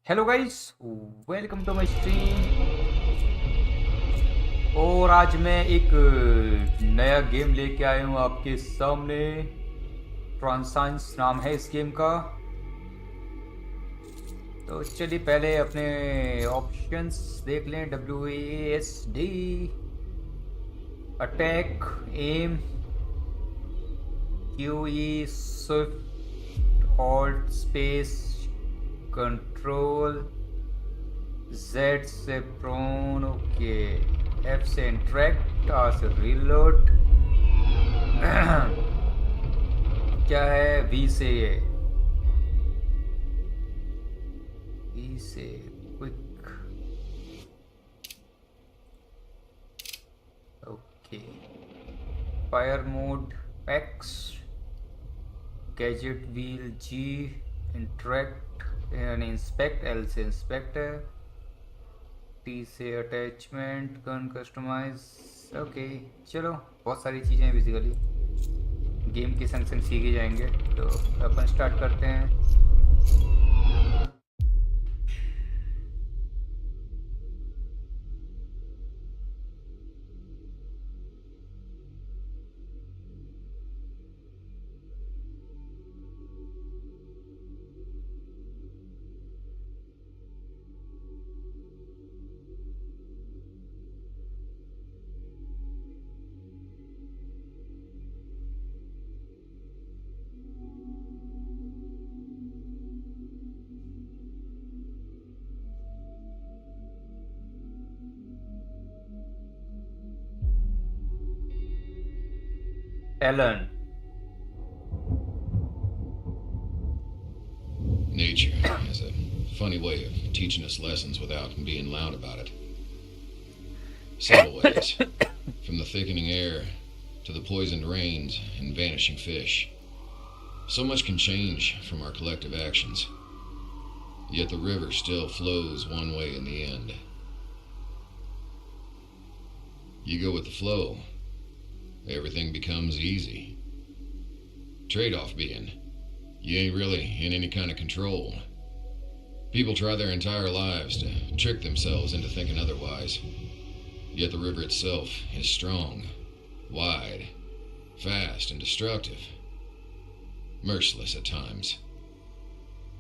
Hello guys, welcome to my stream. और आज मैं एक नया गेम लेके आया हूँ आपके सामने। ट्रांसांस नाम है इस गेम का। तो चलिए पहले अपने ऑप्शंस देख लें। WASD, attack, aim, QE, shift, alt, space, control, Z से प्रोन, ओके, F से इंट्रैक्ट, R से रीलोड, क्या है V से, E से quick, okay, fire mode X, gadget wheel G, interact यानी इंस्पेक्ट, L से इंस्पेक्ट है, T से अटैचमेंट, गन कस्टमाइज, ओके। चलो बहुत सारी चीज़ें हैं बेसिकली, गेम के संग संग सीखे जाएंगे। तो अपन स्टार्ट करते हैं। Alan, Nature has a funny way of teaching us lessons without being loud about it. Subtle ways, from the thickening air to the poisoned rains and vanishing fish. So much can change from our collective actions. Yet the river still flows one way in the end. You go with the flow, everything becomes easy. Trade-off being, you ain't really in any kind of control. People try their entire lives to trick themselves into thinking otherwise. Yet the river itself is strong, wide, fast, and destructive. Merciless at times.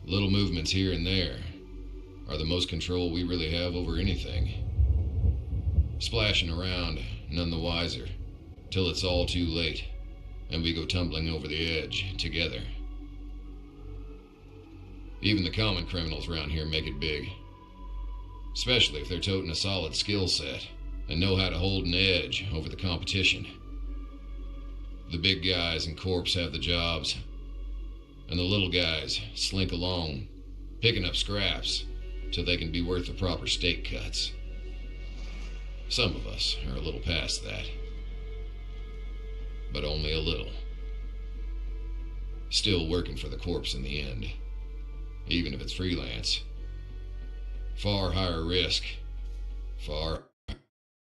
Little movements here and there are the most control we really have over anything. Splashing around, none the wiser, till it's all too late, and we go tumbling over the edge together. Even the common criminals around here make it big. Especially if they're toting a solid skill set and know how to hold an edge over the competition. The big guys and corps have the jobs, and the little guys slink along, picking up scraps till they can be worth the proper steak cuts. Some of us are a little past that. But only a little. Still working for the corps in the end. Even if it's freelance. Far higher risk, far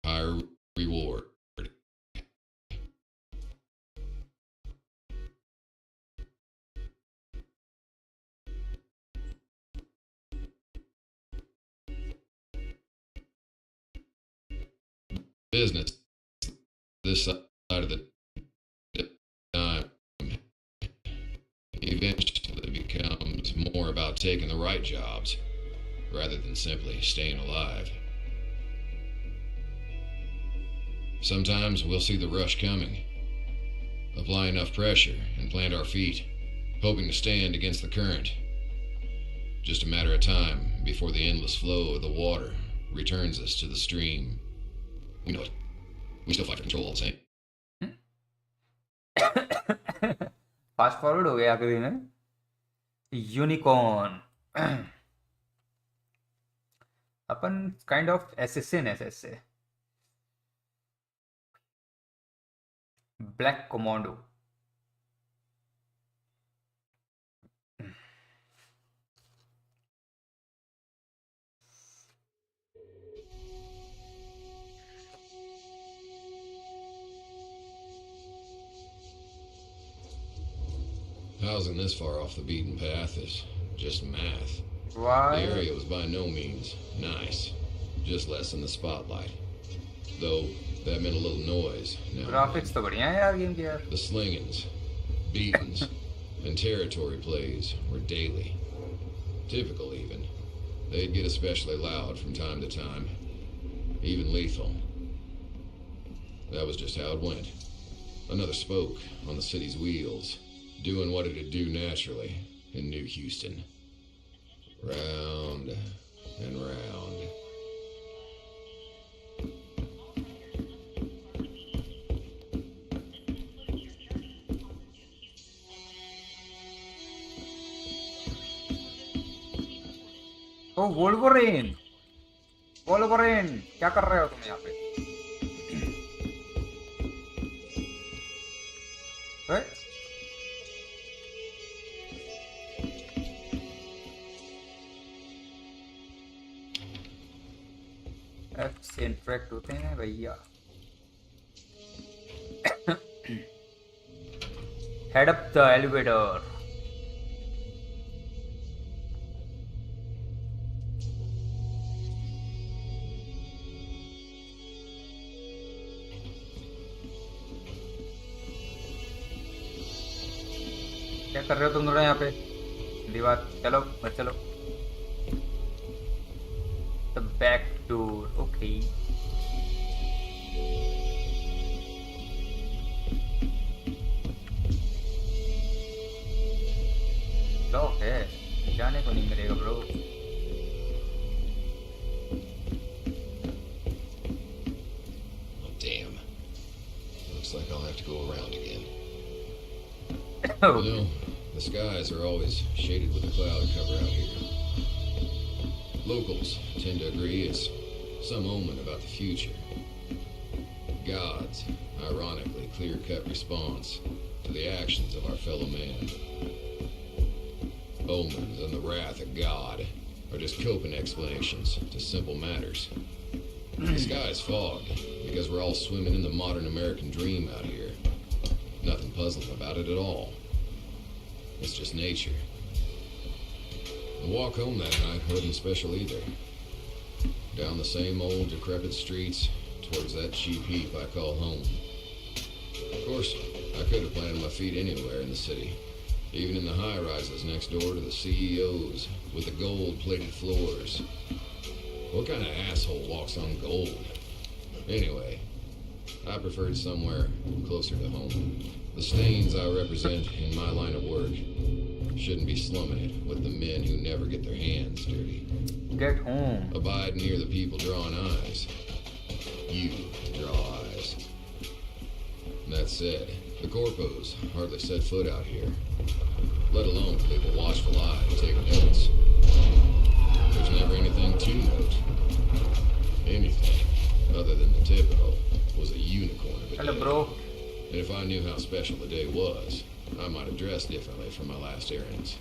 higher reward. Business this side of the time eventually becomes more about taking the right jobs rather than simply staying alive. Sometimes we'll see the rush coming, apply enough pressure and plant our feet, hoping to stand against the current. Just a matter of time before the endless flow of the water returns us to the stream. We know it. We still fight for control all the same. Fast forward हो गया आखिरी में। Unicorn. अपन kind of assassin ऐसे। Black commando. Housing this far off the beaten path is just math. The वाह, area was by no means nice, just less in the spotlight. Though that meant a little noise now and then. Graphics तो बढ़िया है यार game के यार। The slingings, beatings, and territory plays were daily. Typical, even. They'd get especially loud from time to time, even lethal. That was just how it went. Another spoke on the city's wheels, doing what it'd do naturally in New Houston. Round and round. ओ वोल्वरेन, वोल्वरेन क्या कर रहे हो तुम यहाँ पे? F से interact होते हैं भैया। Head up the elevator. क्या कर रहे हो तुम दोनों यहाँ पे? दीवार चलो मत चलो। The back door, okay. Lock है, जाने को नहीं मिलेगा bro. Damn. Looks like I'll have to go around again. Oh. You know, the skies are always shaded with a cloud cover out here. Locals tend to agree it's some omen about the future. God's ironically clear-cut response to the actions of our fellow man. Omens and the wrath of God are just coping explanations to simple matters. The sky is fogged because we're all swimming in the modern American dream out here. Nothing puzzling about it at all. It's just nature. The walk home that night wasn't special either. Down the same old decrepit streets towards that cheap heap I call home. Of course, I could have planted my feet anywhere in the city, even in the high-rises next door to the CEOs with the gold-plated floors. What kind of asshole walks on gold? Anyway, I preferred somewhere closer to home. The stains I represent in my line of work shouldn't be slumming it with the men who never get their hands dirty. Get home. Abide near the people drawing eyes. You draw eyes. That said, the corpos hardly set foot out here, let alone keep a watchful eye and take notes. There's never anything to note. Anything other than the typical was a unicorn of a Hello, day. bro. And if I knew how special the day was, I might have dressed differently for my last errands,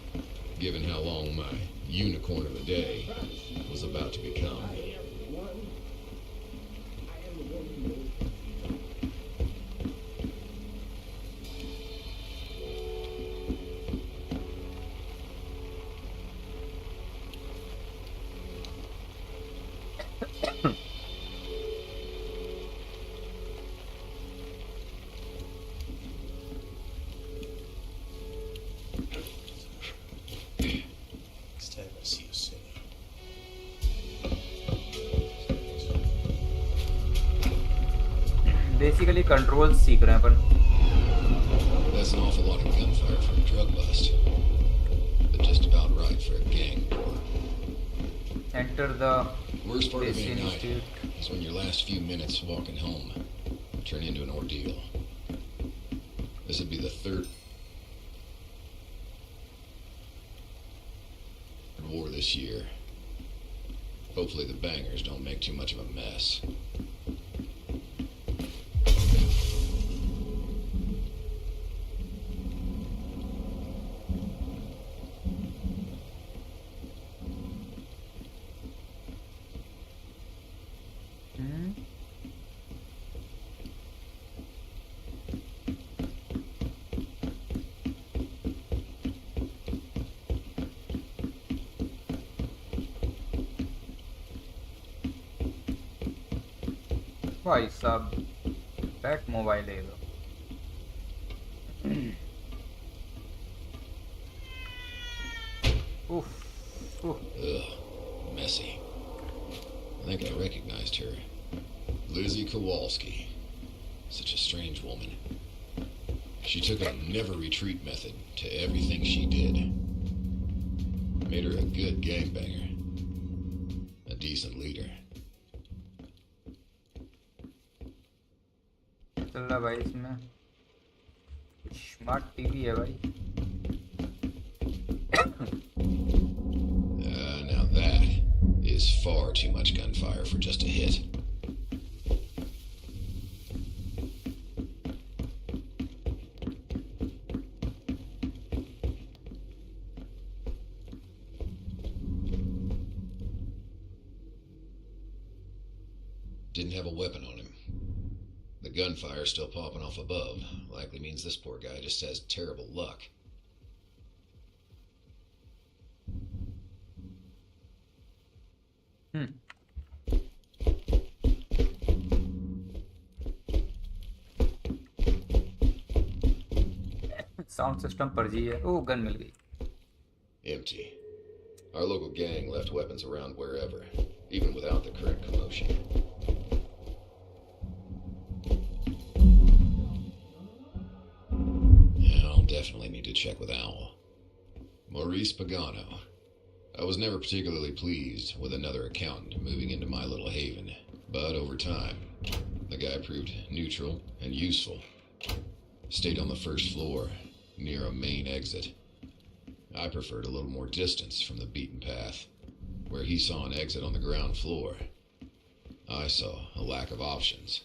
given how long my unicorn of a day was about to become. Basically control सीख रहे हैं अपन। That's an awful lot of gunfire for a drug bust, but just about right for a gang war. Enter the Worst part of Basin any night State. is when your last few minutes walking home turn into an ordeal. This would be the third. war this year. Hopefully the bangers don't make too much of a mess. भाई साहब bat mobile है ये तो उफ उफ Ugh, messy. I think I recognized her. Lizzie Kowalski. Such a strange woman. She took a never retreat method to everything she did. Made her a good gangbanger. A decent leader. चल रहा भाई इसमें smart TV है भाई Now that is far too much gunfire for just a hit. Didn't have a weapon on him. The gunfire still popping off above. Likely means this poor guy just has terrible luck. Sound system पर जी है ओ gun मिल गई Empty. Our local gang left weapons around wherever, even without the current commotion. Yeah, I'll definitely need to check with Owl. Maurice Pagano. I was never particularly pleased with another accountant moving into my little haven, but over time, the guy proved neutral and useful. Stayed on the first floor, near a main exit. I preferred a little more distance from the beaten path. Where he saw an exit on the ground floor, I saw a lack of options.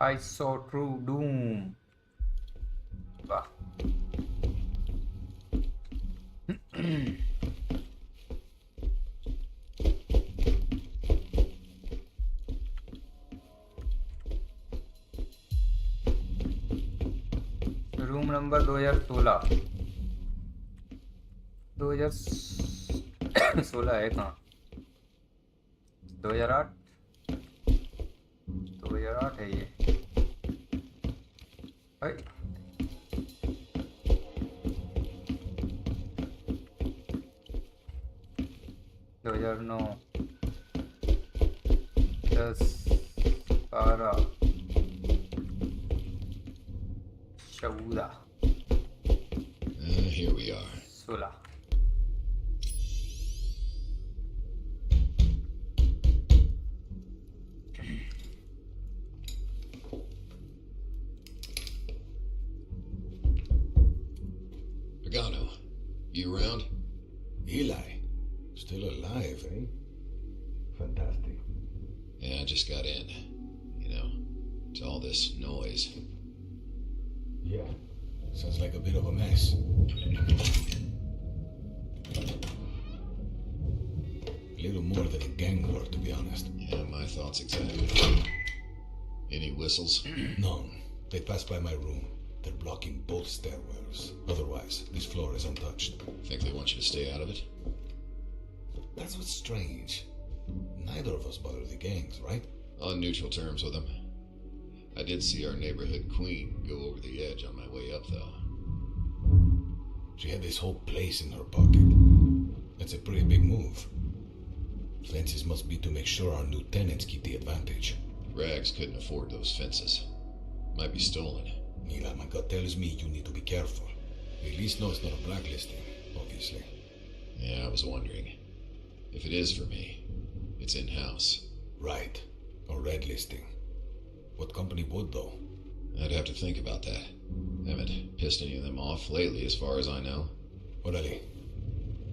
I saw true doom वाह room number 2016 2016 है कहाँ 2008 2008 है ये भाई 2009 10 12 14 Here we are. 16 Pagano, you around? Eli, still alive, eh? Fantastic. Yeah, I just got in. You know, to all this noise. Yeah, sounds like a bit of a mess. A little more than a gang war, to be honest. Yeah, my thoughts exactly. Any whistles? None. They passed by my room. They're blocking both stairwells. Otherwise, this floor is untouched. Think they want you to stay out of it? That's what's strange. Neither of us bother the gangs, right? On neutral terms with them. I did see our neighborhood queen go over the edge on my way up, though. She had this whole place in her pocket. It's a pretty big move. Fences must be to make sure our new tenants keep the advantage. Rags couldn't afford those fences. Might be stolen. Mila, my gut tells me you need to be careful. You at least know it's not a blacklisting, obviously. Yeah, I was wondering. If it is for me, it's in-house. Right. Or red listing. What company would, though? I'd have to think about that. Haven't pissed any of them off lately, as far as I know. Orale,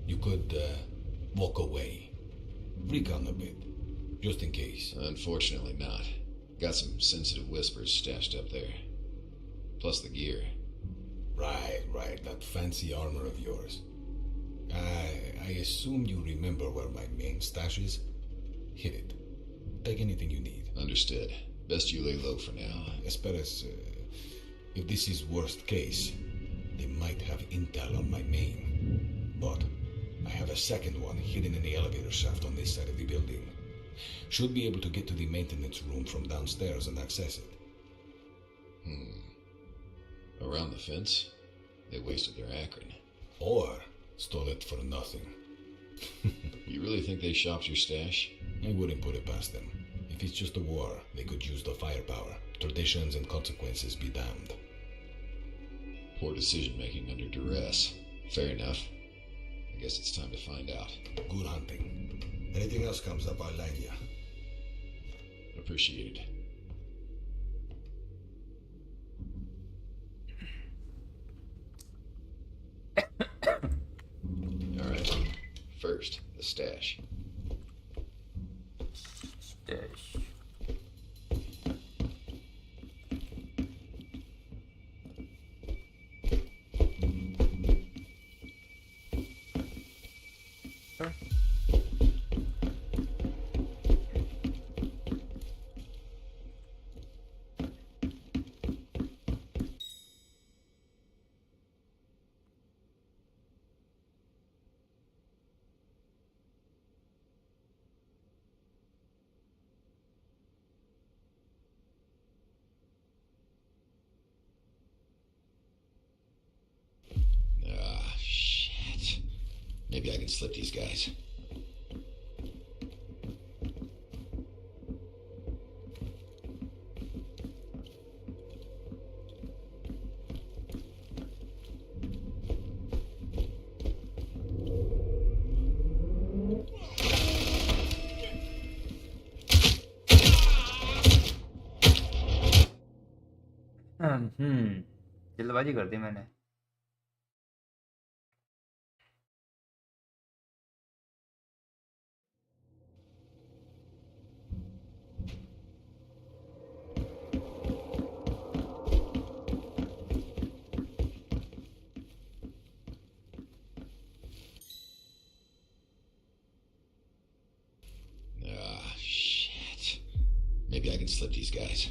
you could, walk away. Recon a bit. Just in case. Unfortunately not. Got some sensitive whispers stashed up there. Plus the gear. Right. That fancy armor of yours. I assume you remember where my main stash is? Hit it. Take anything you need. Understood. Best you lay low for now. Esperes, if this is worst case, they might have intel on my main. But I have a second one hidden in the elevator shaft on this side of the building. Should be able to get to the maintenance room from downstairs and access it. Around the fence? They wasted their Akron. Or stole it for nothing. You really think they shopped your stash? I wouldn't put it past them. If it's just a war, they could use the firepower. Traditions and consequences be damned. Poor decision-making under duress. Fair enough. I guess it's time to find out. Good hunting. Anything else comes up, I'll line you. Appreciated. Alright. First, the stash. Stash. Ah, shit. Maybe I can slip these guys. जल्दबाजी कर दी मैंने. Ah, shit. Maybe I can slip these guys.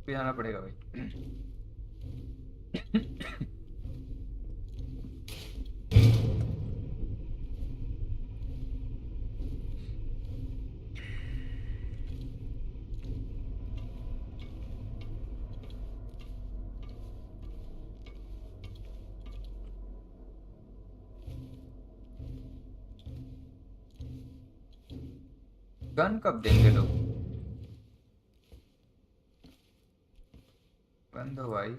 पे जाना पड़ेगा भाई. Gun कब देंगे लोग? बंद हो भाई.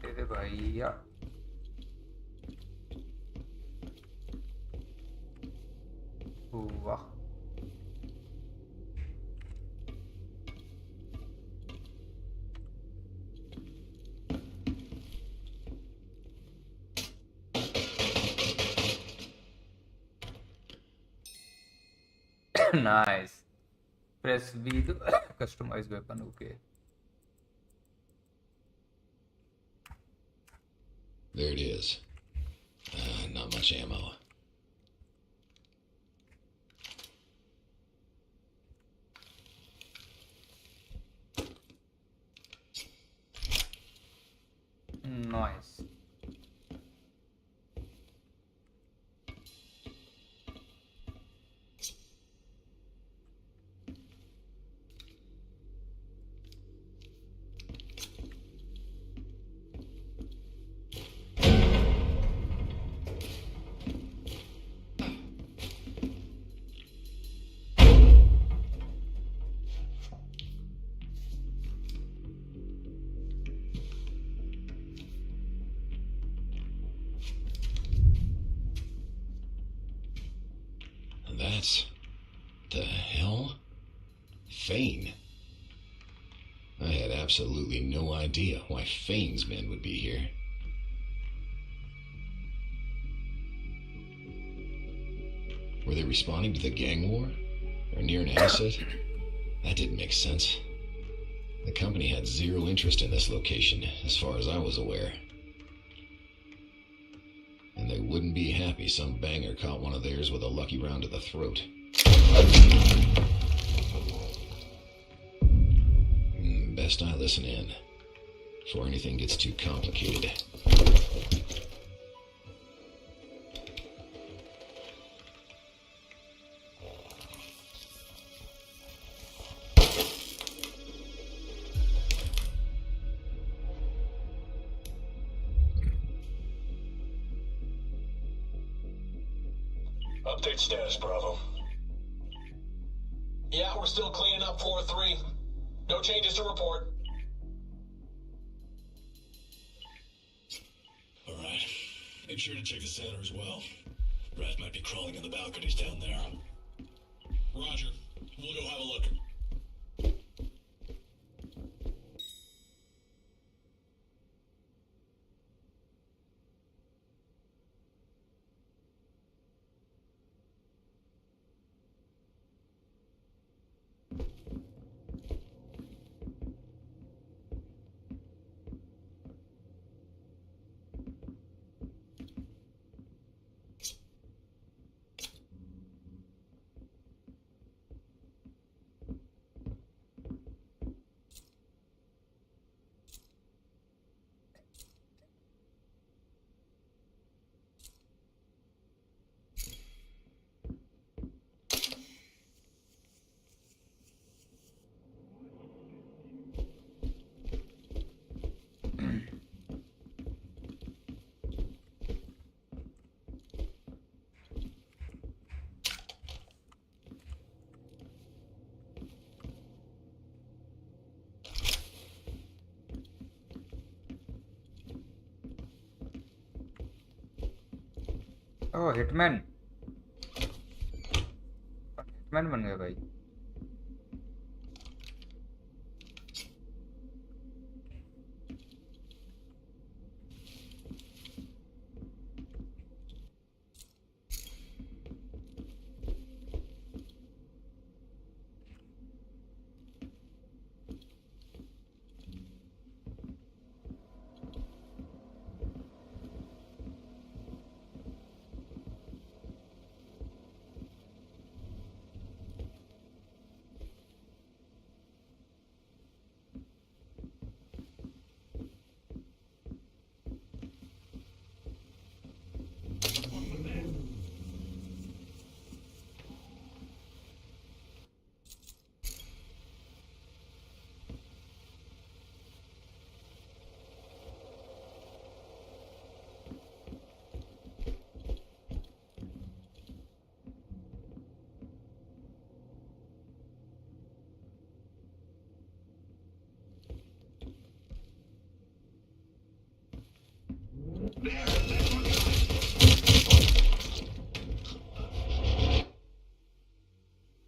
दे दे भैया. वाह. Nice. Press V to customize weapon. Okay. There it is. Not much ammo. Nice. That's... the hell? Fane. I had absolutely no idea why Fane's men would be here. Were they responding to the gang war? Or near an asset? That didn't make sense. The company had zero interest in this location, as far as I was aware. And they wouldn't be happy some banger caught one of theirs with a lucky round to the throat. Best I listen in, before anything gets too complicated. Update status, Bravo. Yeah, we're still cleaning up floor 3. No changes to report. Alright. Make sure to check the center as well. Rat might be crawling in the balconies down there. Roger. We'll go have a look. Oh, hitman hitman बन गया भाई.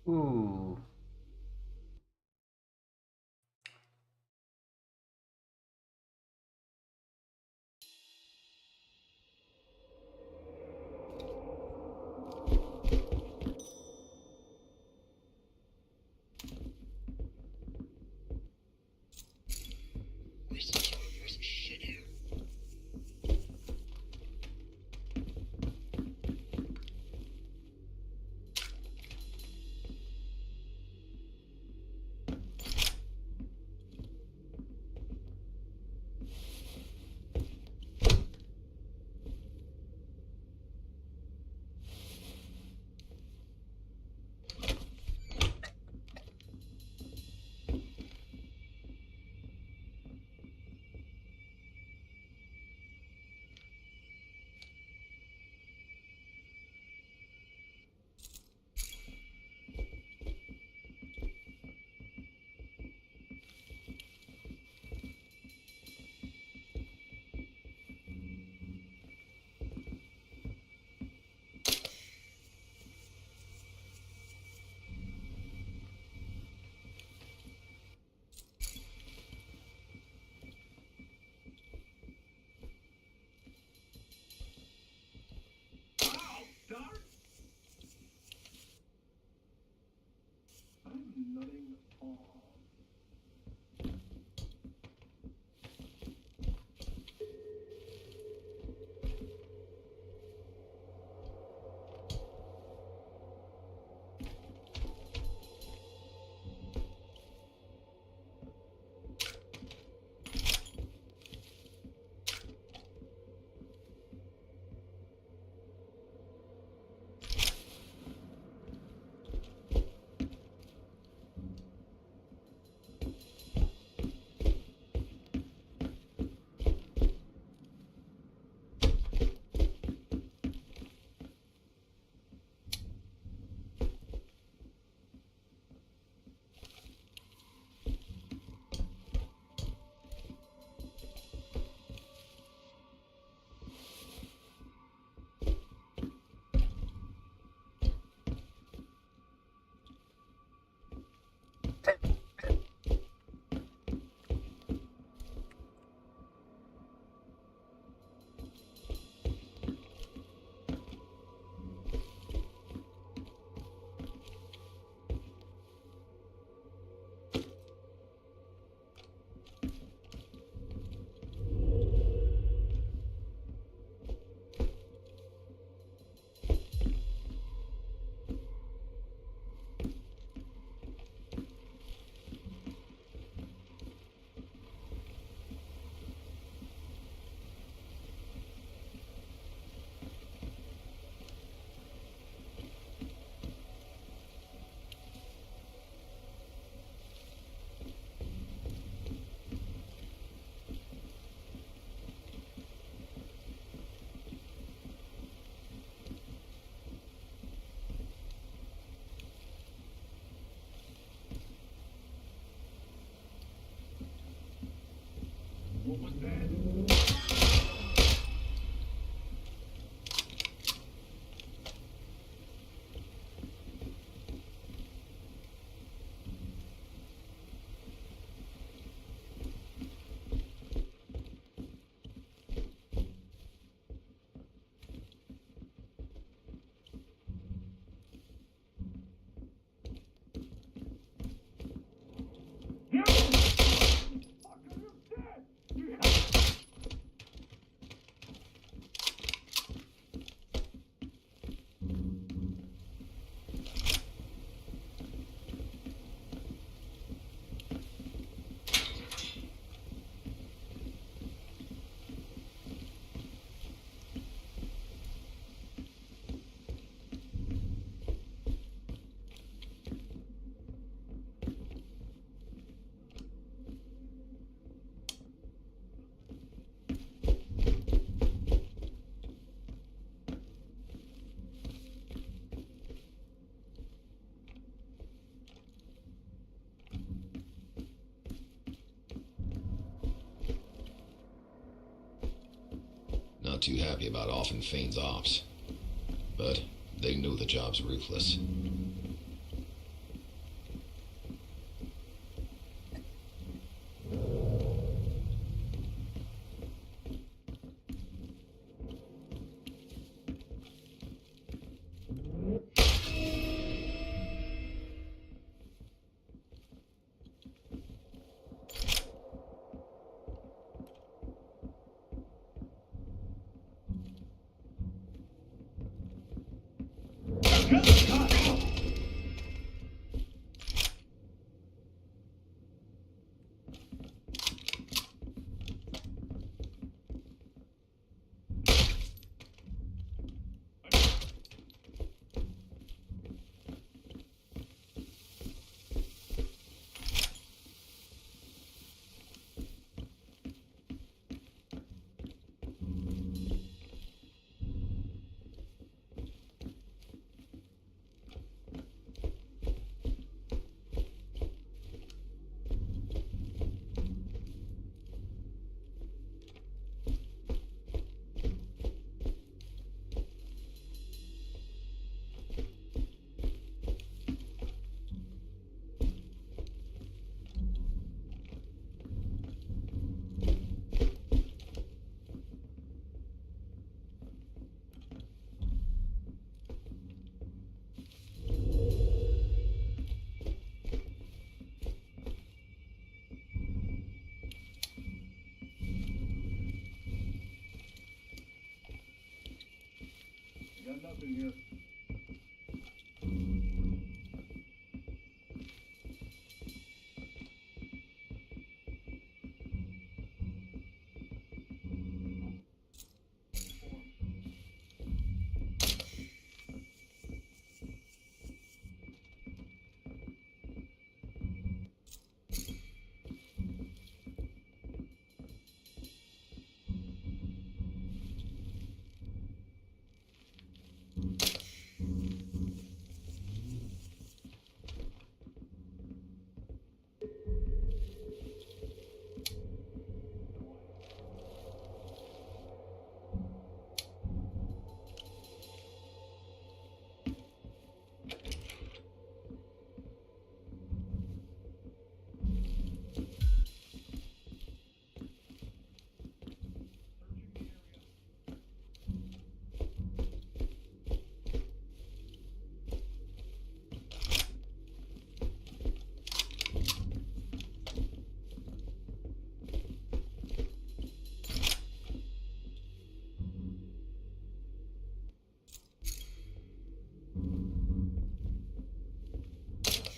Ooh. Not too happy about offing Fane's ops, but they knew the job's ruthless. lost in here.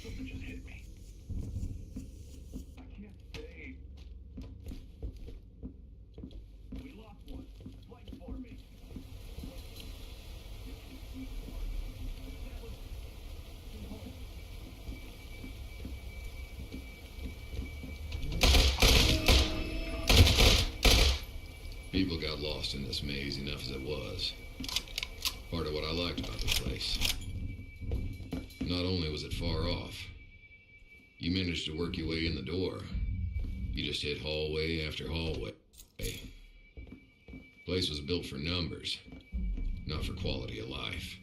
Something just hit me. I can't stay. We lost one. Fight for me. People got lost in this maze enough as it was. Part of what I liked about the place. Not only was it far off, you managed to work your way in the door. You just hit hallway after hallway. Place was built for numbers, not for quality of life.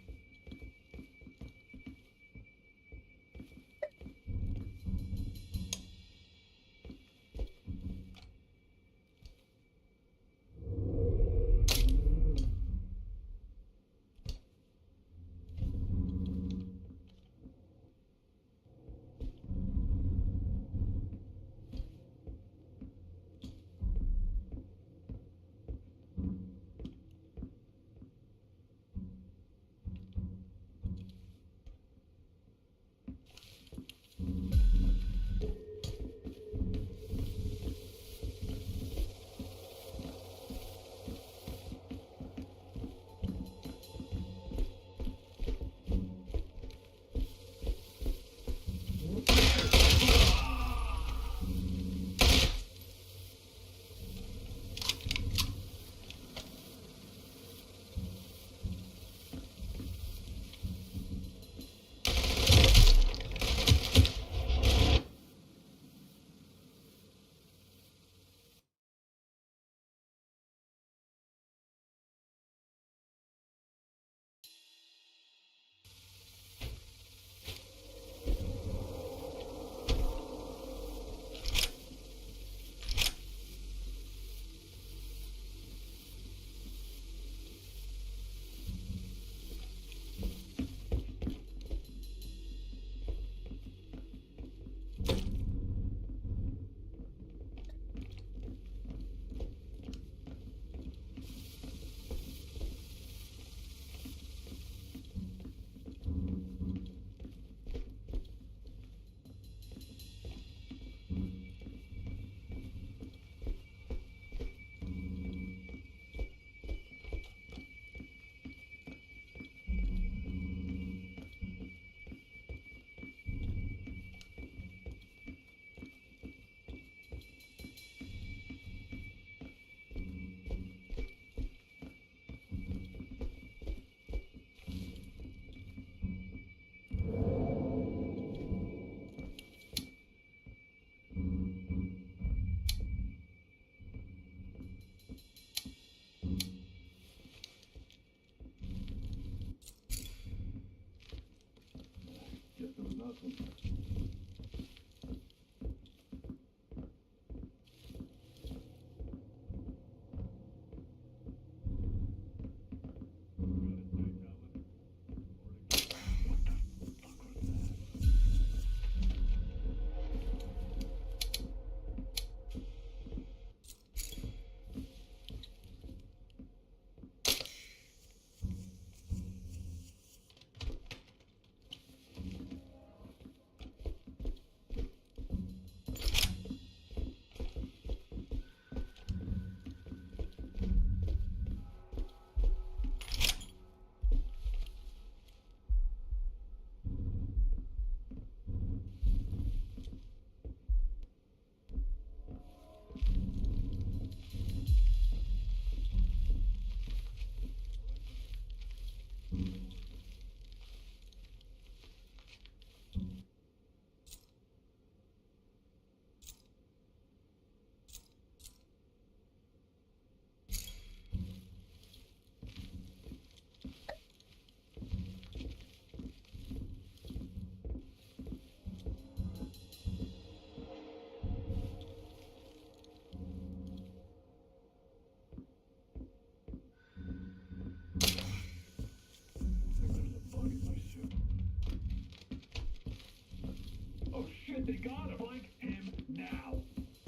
shit, they got him. Find him now.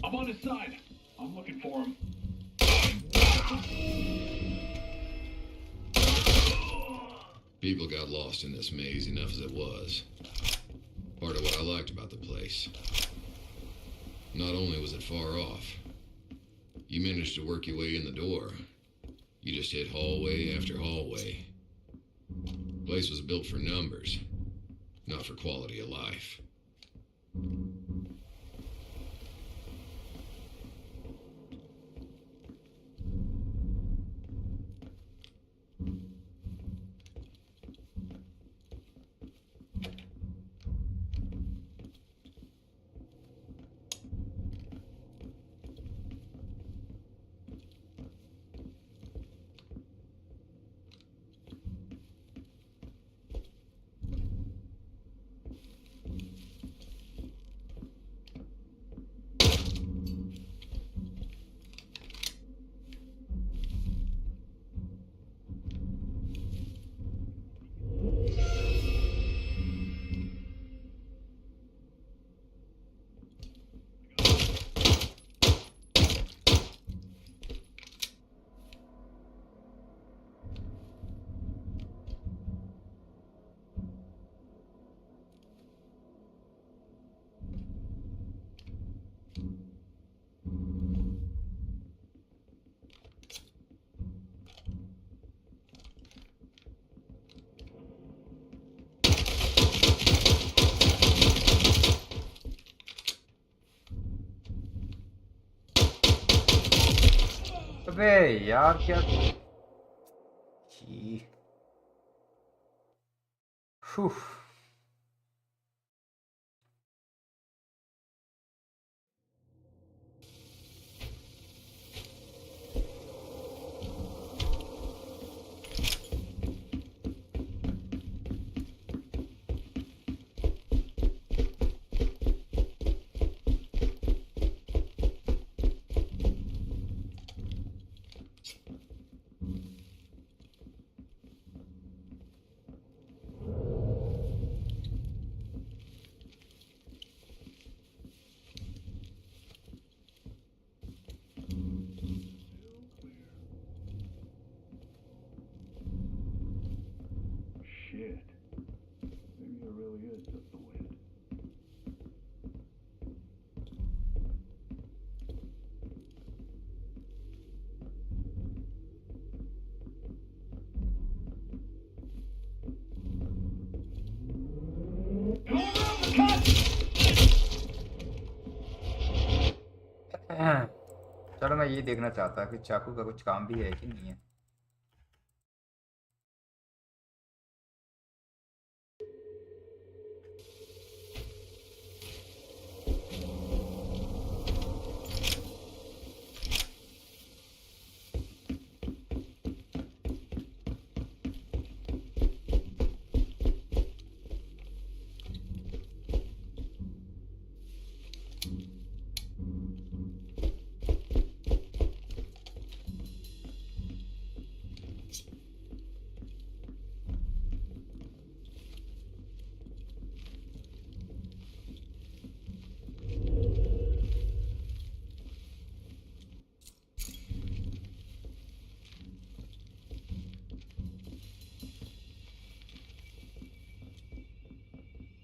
I'm on his side. I'm looking for him. People got lost in this maze enough as it was. Part of what I liked about the place. Not only was it far off, you managed to work your way in the door. You just hit hallway after hallway. The place was built for numbers, not for quality of life. अबे यार क्या जी Whew. Shit. Maybe it really is just the wind. चलो मैं ये देखना चाहता कि चाकू का कुछ काम भी है कि नहीं है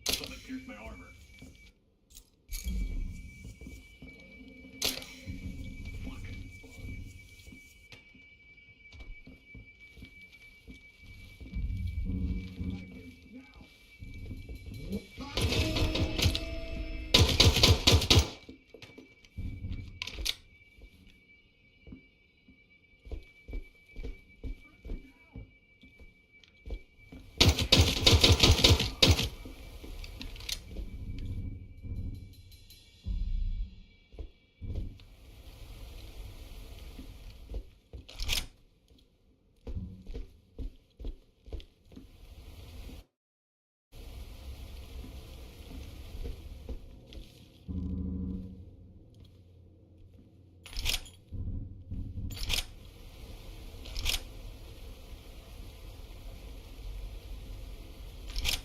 Something pierced my armor. Fucking bug.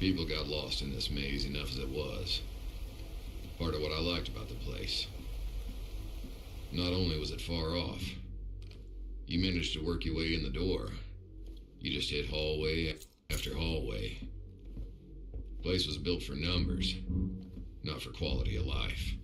People got lost in this maze enough as it was. Part of what I liked about the place. Not only was it far off, you managed to work your way in the door. You just hit hallway after hallway. Place was built for numbers, not for quality of life.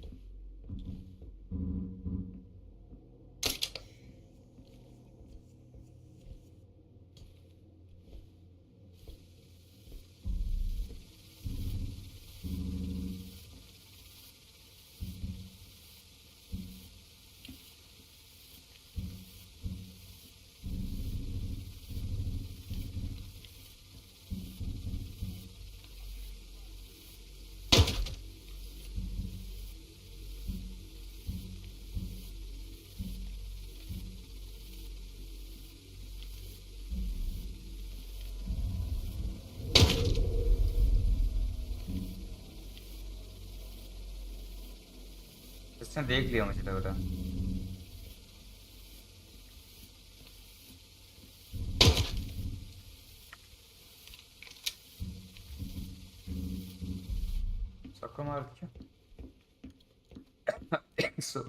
इसने देख लिया मुझे लग रहा। सबको मार दिया। सो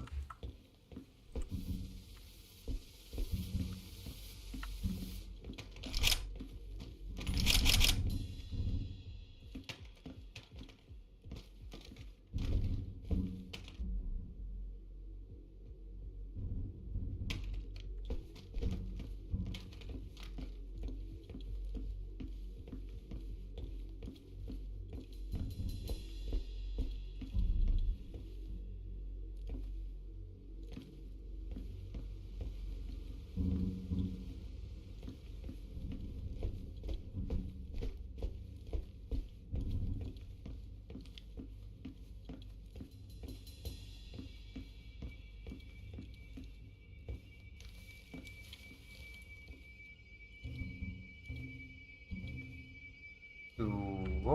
वो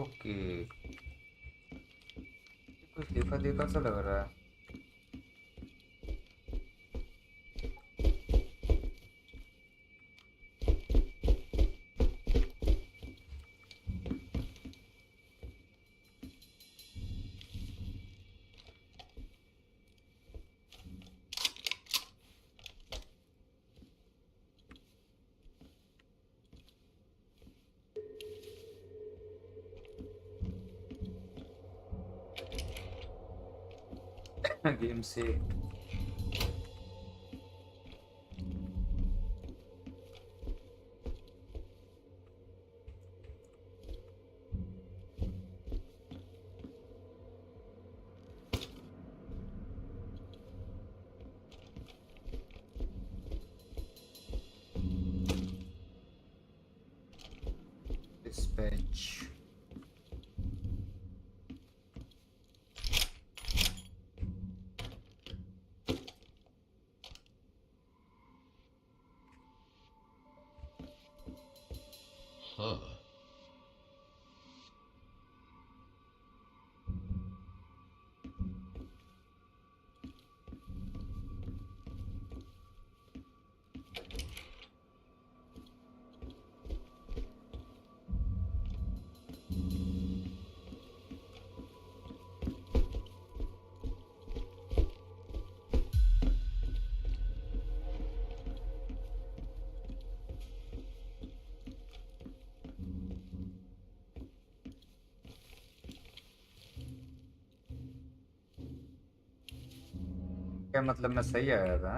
ओके, कुछ देखा देखा सा लग रहा है। गेम से dispatch Huh. क्या मतलब मैं सही आया था?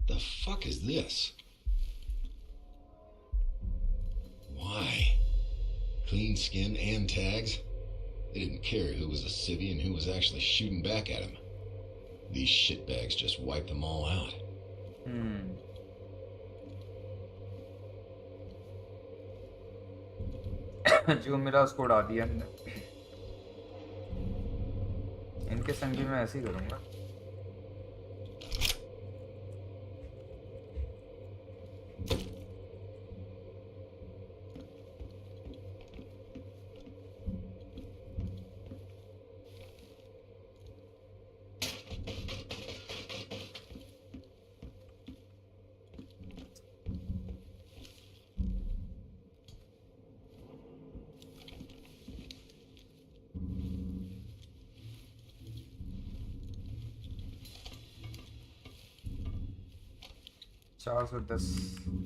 The fuck is this? Why? Clean skin and tags? They didn't care who was a civvy and who was actually shooting back at him. These shitbags just wiped them all out. जो मिला उसको उड़ा दिया हमने। इनके संग भी मैं ऐसे ही करूँगा। 410.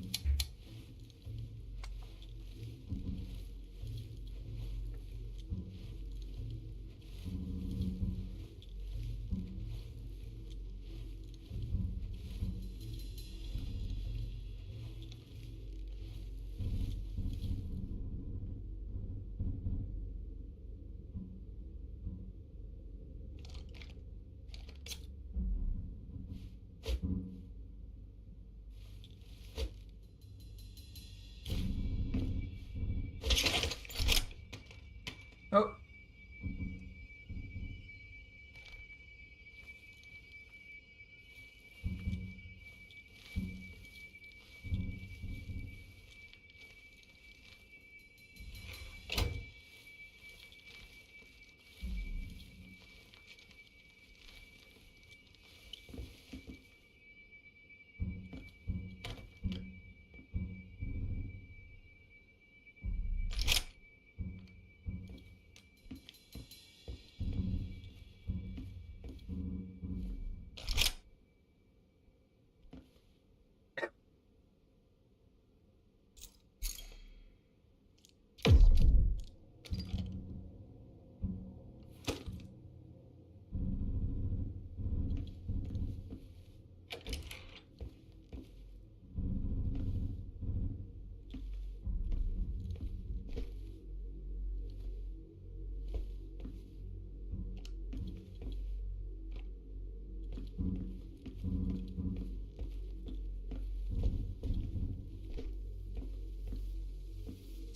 Oh,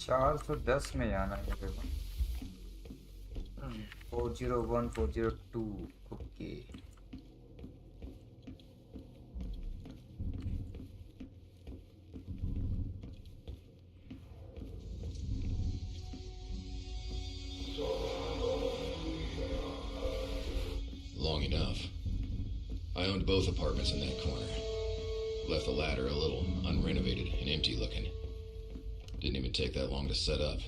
410 में जाना है मेरे को। 401 402 okay. Long enough. I owned both apartments in that corner. Left the latter a little unrenovated and empty looking. Didn't even take that long to set up.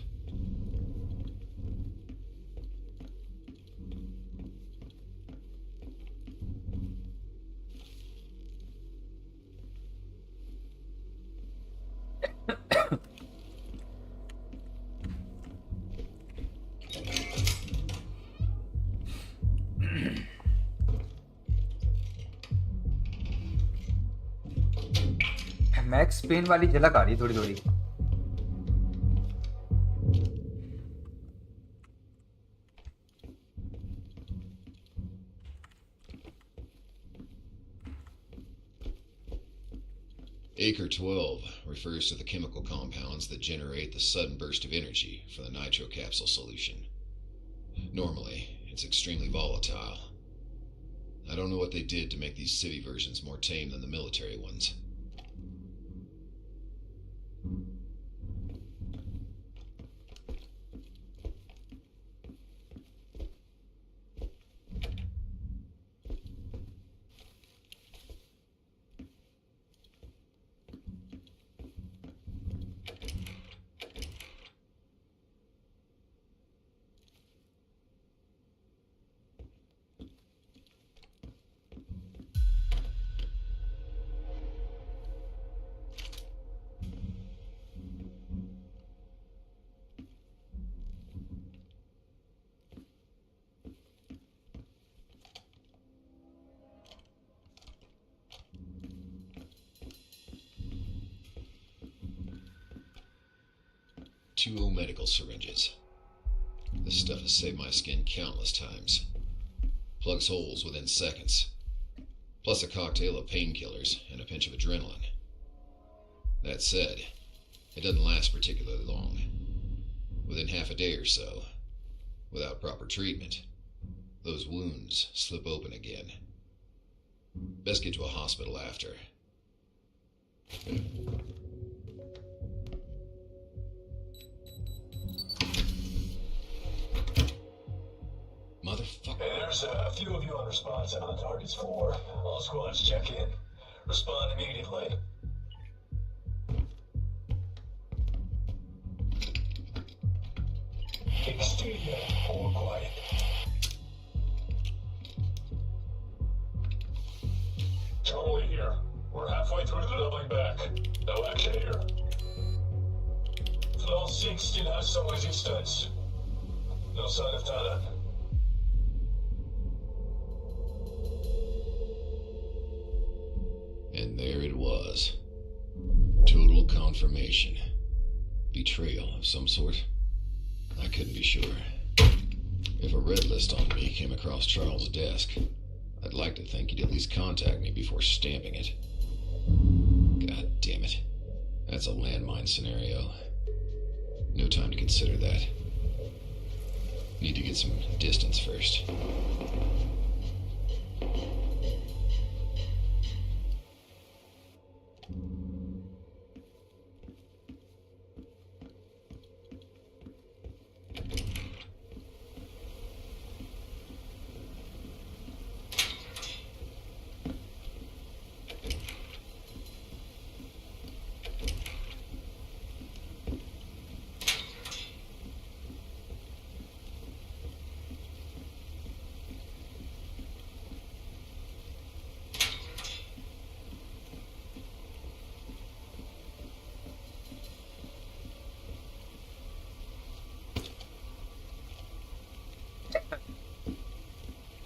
Max Payne वाली झलक आ रही है थोड़ी थोड़ी। Acre 12 refers to the chemical compounds that generate the sudden burst of energy for the nitro capsule solution. Normally, it's extremely volatile. I don't know what they did to make these civvy versions more tame than the military ones. Two old medical syringes. This stuff has saved my skin countless times. Plugs holes within seconds. Plus a cocktail of painkillers and a pinch of adrenaline. That said, it doesn't last particularly long. Within half a day or so, without proper treatment, those wounds slip open again. Best get to a hospital after. Motherfucker. Hey, there's a few of you on response and on targets 4. All squads check in. Respond immediately. Exterior, all quiet. Charlie here. We're halfway halfway through the doubling back. No action here. Floor 6 still has some resistance. No sign of Talon. And there it was. Total confirmation. Betrayal of some sort. I couldn't be sure. If a red list on me came across Charles' desk, I'd like to think he'd at least contact me before stamping it. God damn it. That's a landmine scenario. No time to consider that. Need to get some distance first.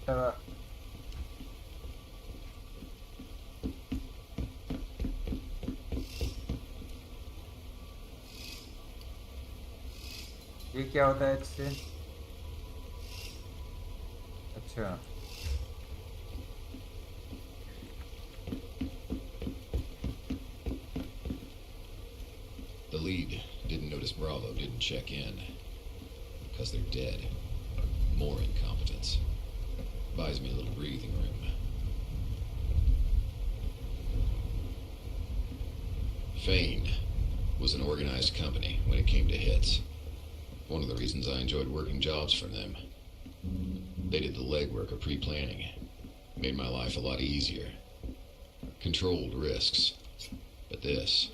चलो ये क्या होता है इससे? अच्छा The lead didn't notice Bravo didn't check in. Because they're dead. More incompetence. Buys me a little breathing room. Fane was an organized company when it came to hits. One of the reasons I enjoyed working jobs for them. They did the legwork of pre-planning. Made my life a lot easier. Controlled risks. But this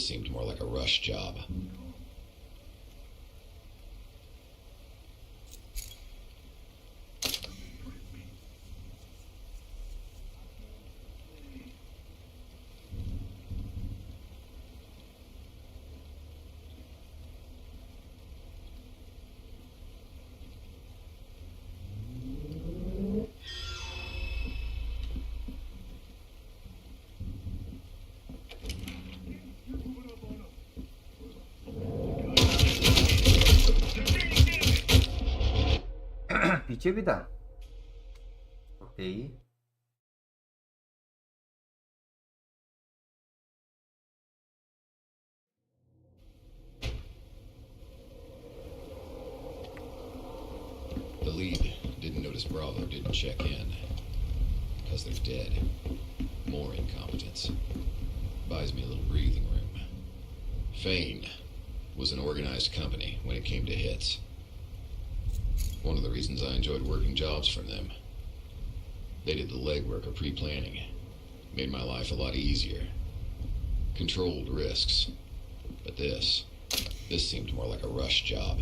seemed more like a rush job. पीछे भी था okay The lead didn't notice Bravo didn't check in. Because they're dead. More incompetence. Buys me a little breathing room. Fane was an organized company when it came to hits. One of the reasons I enjoyed working jobs for them. They did the legwork of pre-planning. Made my life a lot easier. Controlled risks. But this seemed more like a rush job.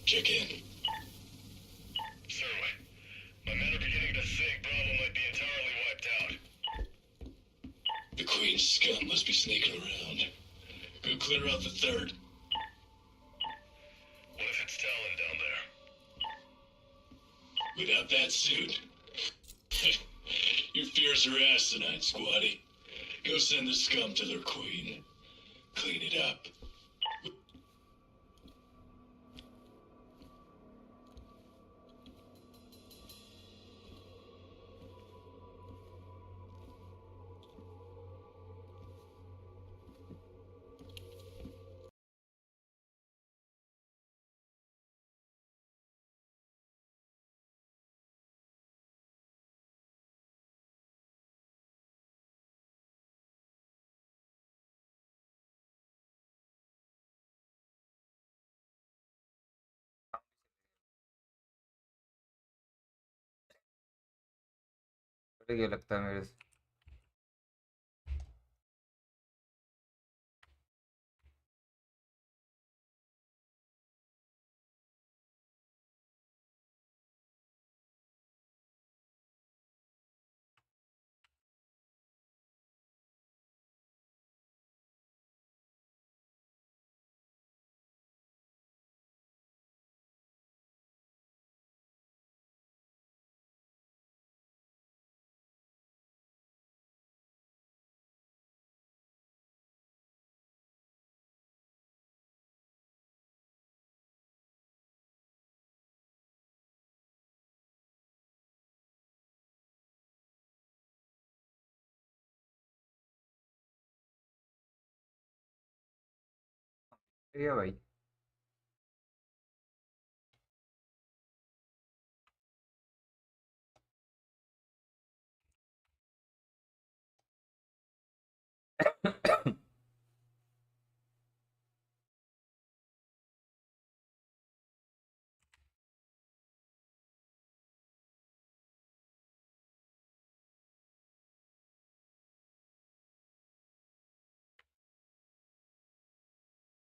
Check in. Sir, my men are beginning to think Bravo might be entirely wiped out. The Queen's scum must be sneaking around. Go clear out the third. What if it's Talon down there? Without that suit? Your fears are asinine, squatty. Go send the scum to their queen. Clean it up. ये लगता है मेरे से। बढ़िया भाई।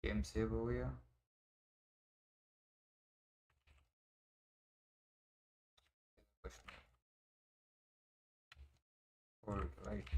Game save हो गया। Alright.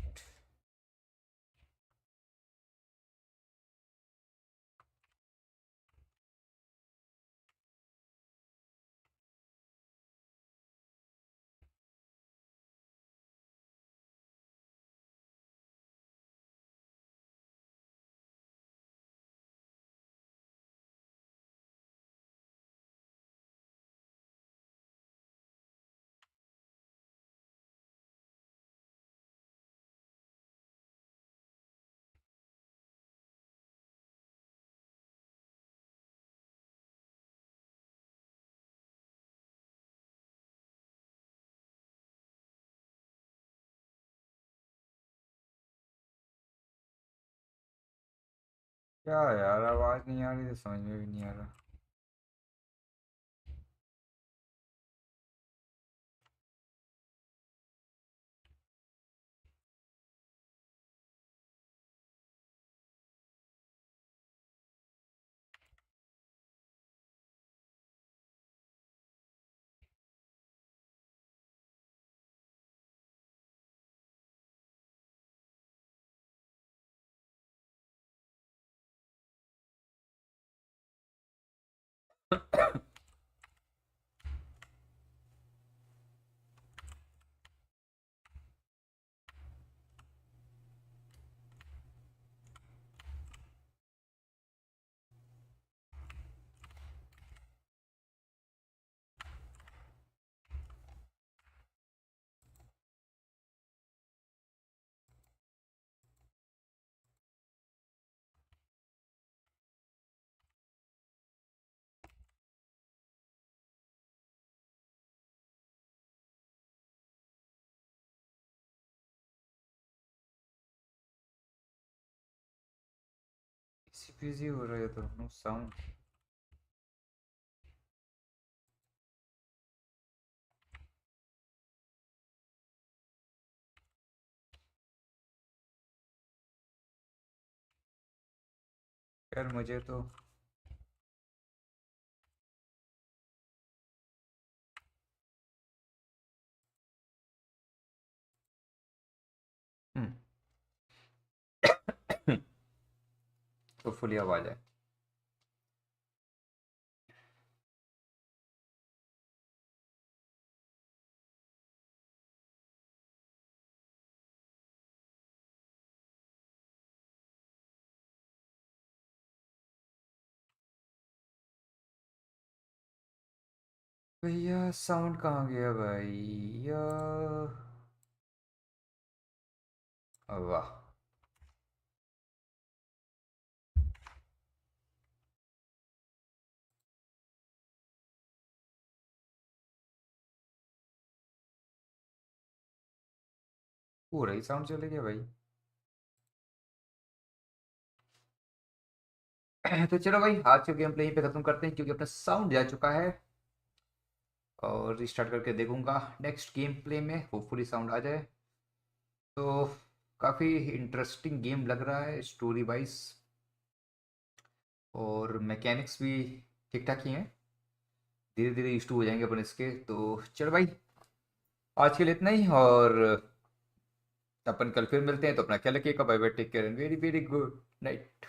क्या यार, आवाज नहीं आ रही तो समझ में भी नहीं आ रहा। इसी बिजी हो रहा है तो नो साउंड। यार मुझे तो होपफुली अब आ जाए। भैया साउंड कहाँ गया भैया? वाह, पूरा ही साउंड चले गया भाई। तो चलो भाई, आज के गेम प्ले यहीं पे खत्म करते हैं क्योंकि अपना साउंड जा चुका है। और रिस्टार्ट करके देखूंगा नेक्स्ट गेम प्ले में, होपफुली साउंड आ जाए। तो काफ़ी इंटरेस्टिंग गेम लग रहा है स्टोरी वाइज, और मैकेनिक्स भी ठीक ठाक ही हैं। धीरे धीरे यूज टू हो जाएंगे अपन इसके। तो चलो भाई, आज के लिए इतना ही, और अपन कल फिर मिलते हैं। तो अपना ख्याल रखिएगा। Bye bye, take care and very very good night.